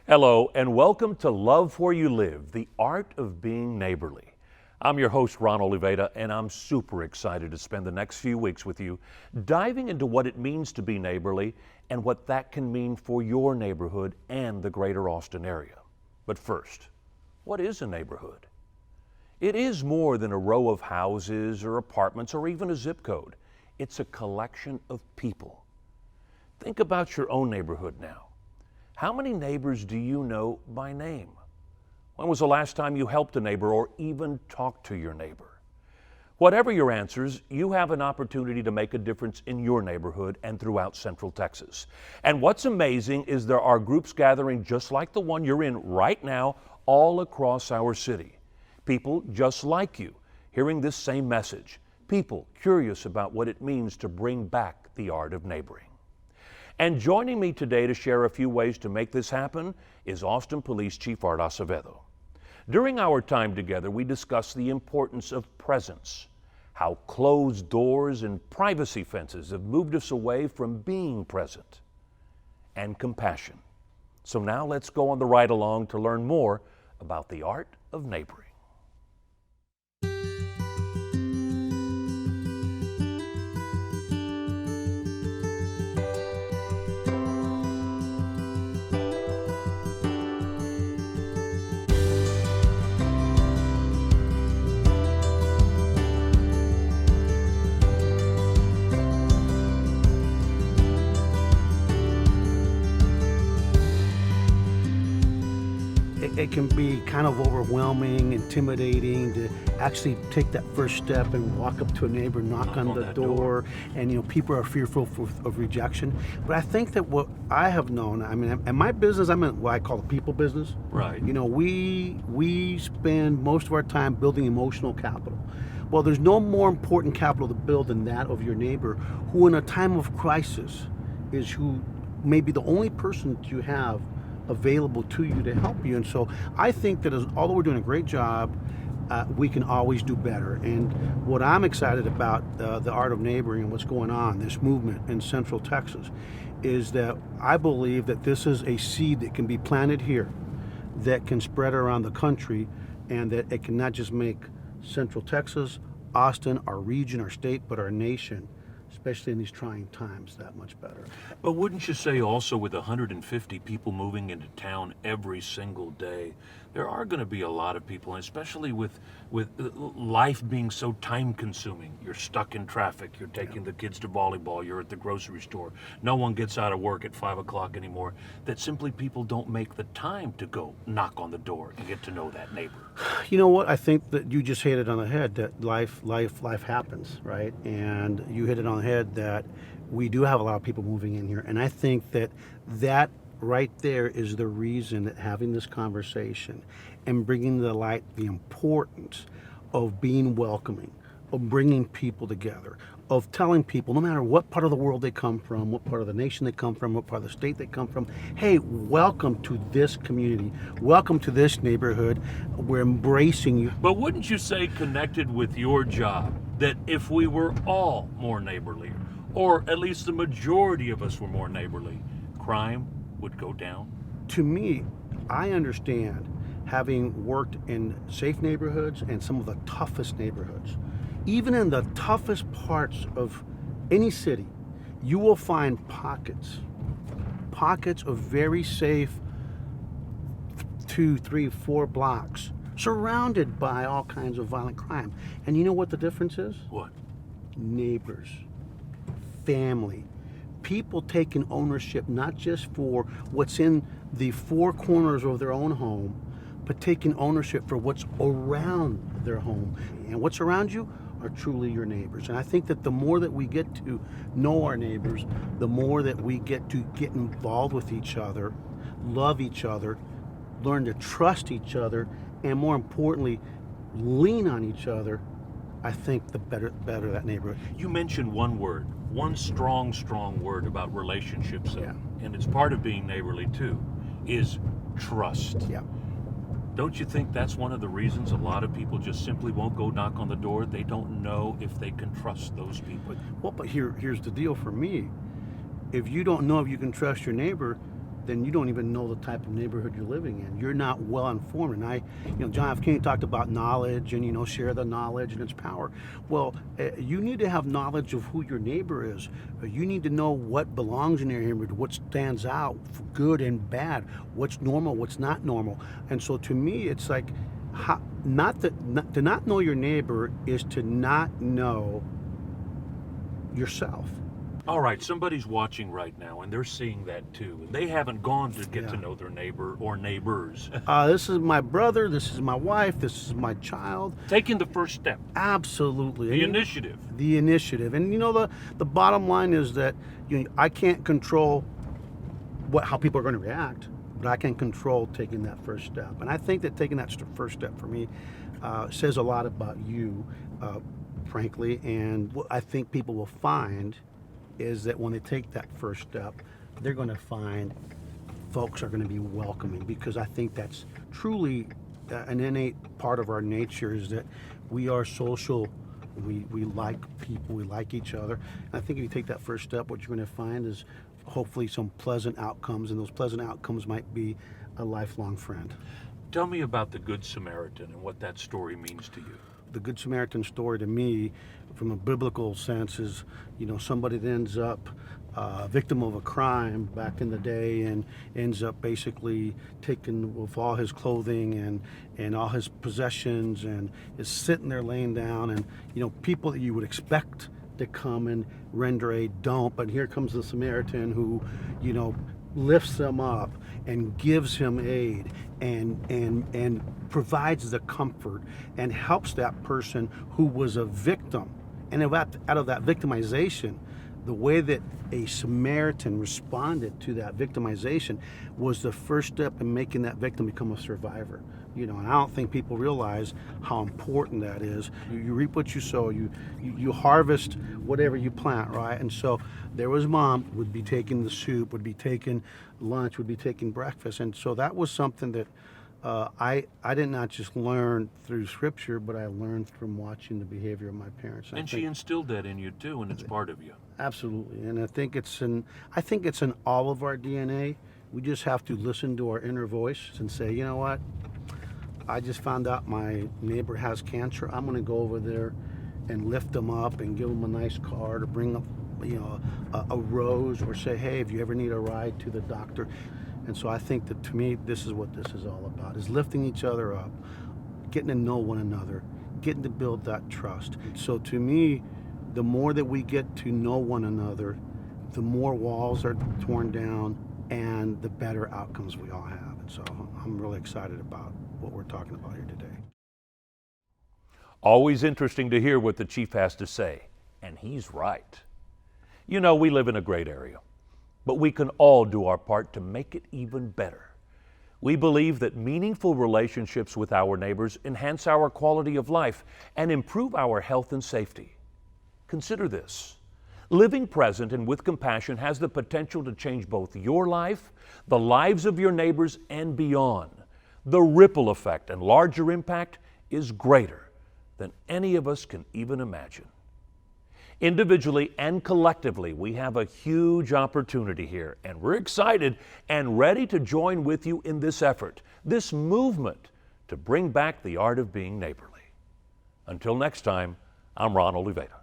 Hello, and welcome to Love Where You Live, the art of being neighborly. I'm your host, Ron Oliveda, and I'm super excited to spend the next few weeks with you diving into what it means to be neighborly and what that can mean for your neighborhood and the greater Austin area. But first, what is a neighborhood? It is more than a row of houses or apartments or even a zip code. It's a collection of people. Think about your own neighborhood now. How many neighbors do you know by name? When was the last time you helped a neighbor or even talked to your neighbor? Whatever your answers, you have an opportunity to make a difference in your neighborhood and throughout Central Texas. And what's amazing is there are groups gathering just like the one you're in right now all across our city. People just like you, hearing this same message. People curious about what it means to bring back the art of neighboring. And joining me today to share a few ways to make this happen is Austin Police Chief Art Acevedo. During our time together, we discussed the importance of presence, how closed doors and privacy fences have moved us away from being present, and compassion. So now let's go on the ride along to learn more about the art of neighboring. It can be kind of overwhelming, intimidating to actually take that first step and walk up to a neighbor, knock on the door, and people are fearful of rejection. But I think that what I have known, in my business, I'm in what I call the people business. Right. We spend most of our time building emotional capital. Well, there's no more important capital to build than that of your neighbor, who in a time of crisis is who may be the only person that you have available to you to help you. And so I think that although we're doing a great job, we can always do better. And what I'm excited about the art of neighboring and what's going on, this movement in Central Texas, is that I believe that this is a seed that can be planted here, that can spread around the country, and that it can not just make Central Texas, Austin, our region, our state, but our nation, especially in these trying times, that much better. But wouldn't you say also with 150 people moving into town every single day, there are going to be a lot of people, and especially with life being so time consuming. You're stuck in traffic, you're taking the kids to volleyball, you're at the grocery store. No one gets out of work at 5 o'clock anymore, that simply people don't make the time to go knock on the door and get to know that neighbor. You know what? I think that you just hit it on the head, that life happens, right? And you hit it on the head that we do have a lot of people moving in here. And I think that right there is the reason that having this conversation and bringing to light the importance of being welcoming, of bringing people together, of telling people, no matter what part of the world they come from, what part of the nation they come from, what part of the state they come from, hey, welcome to this community, welcome to this neighborhood, we're embracing you. But wouldn't you say, connected with your job, that if we were all more neighborly, or at least the majority of us were more neighborly, crime would go down? To me, I understand, having worked in safe neighborhoods and some of the toughest neighborhoods, even in the toughest parts of any city, you will find pockets of very safe 2, 3, 4 blocks surrounded by all kinds of violent crime. And you know what the difference is? What? Neighbors, family, people taking ownership not just for what's in the 4 corners of their own home, but taking ownership for what's around their home. And what's around you are truly your neighbors. And I think that the more that we get to know our neighbors, the more that we get to get involved with each other, love each other, learn to trust each other, and more importantly, lean on each other, I think the better that neighborhood. You mentioned one word, one strong word about relationships, Yeah. and it's part of being neighborly too, is trust. Yeah. Don't you think that's one of the reasons a lot of people just simply won't go knock on the door? They don't know if they can trust those people. Well, but here's the deal for me. If you don't know if you can trust your neighbor, then you don't even know the type of neighborhood you're living in. You're not well informed. And John F. Kennedy talked about knowledge and, share the knowledge and its power. Well, you need to have knowledge of who your neighbor is. You need to know what belongs in your neighborhood, what stands out, good and bad, what's normal, what's not normal. And so to me, it's like, to not know your neighbor is to not know yourself. All right, somebody's watching right now and they're seeing that too. And they haven't gone to get to Yeah. know their neighbor or neighbors. This is my brother, this is my wife, this is my child. Taking the first step, Absolutely. the And initiative. the initiative. And the bottom line is that I can't control how people are going to react, but I can control taking that first step. And I think that taking that first step for me says a lot about you, frankly. And what I think people will find is that when they take that first step, they're going to find folks are going to be welcoming, because I think that's truly an innate part of our nature, is that we are social. We like people, we like each other. And I think if you take that first step, what you're going to find is hopefully some pleasant outcomes, and those pleasant outcomes might be a lifelong friend. Tell me about the Good Samaritan and what that story means to you. The Good Samaritan story to me, from a biblical sense, is somebody that ends up a victim of a crime back in the day, and ends up basically taken with all his clothing and all his possessions, and is sitting there laying down, and people that you would expect to come and render aid don't, but here comes the Samaritan who lifts him up and gives him aid, and provides the comfort and helps that person who was a victim. And out of that victimization, the way that a Samaritan responded to that victimization was the first step in making that victim become a survivor. And I don't think people realize how important that is. You reap what you sow. You harvest whatever you plant, right? And so there was mom would be taking the soup, would be taking lunch, would be taking breakfast, and so that was something that I did not just learn through scripture, but I learned from watching the behavior of my parents. And she instilled that in you too, and it's part of you. Absolutely, and I think it's in all of our DNA. We just have to listen to our inner voice and say, you know what? I just found out my neighbor has cancer. I'm going to go over there and lift them up and give them a nice card, or bring up, a rose, or say, hey, if you ever need a ride to the doctor. And so I think that, to me, this is what this is all about, is lifting each other up, getting to know one another, getting to build that trust. So to me, the more that we get to know one another, the more walls are torn down, and the better outcomes we all have. And so I'm really excited about what we're talking about here today. Always interesting to hear what the chief has to say, and he's right. We live in a great area, but we can all do our part to make it even better. We believe that meaningful relationships with our neighbors enhance our quality of life and improve our health and safety. Consider this. Living present and with compassion has the potential to change both your life, the lives of your neighbors, and beyond. The ripple effect and larger impact is greater than any of us can even imagine. Individually and collectively, we have a huge opportunity here, and we're excited and ready to join with you in this effort, this movement to bring back the art of being neighborly. Until next time, I'm Ron Oliveda.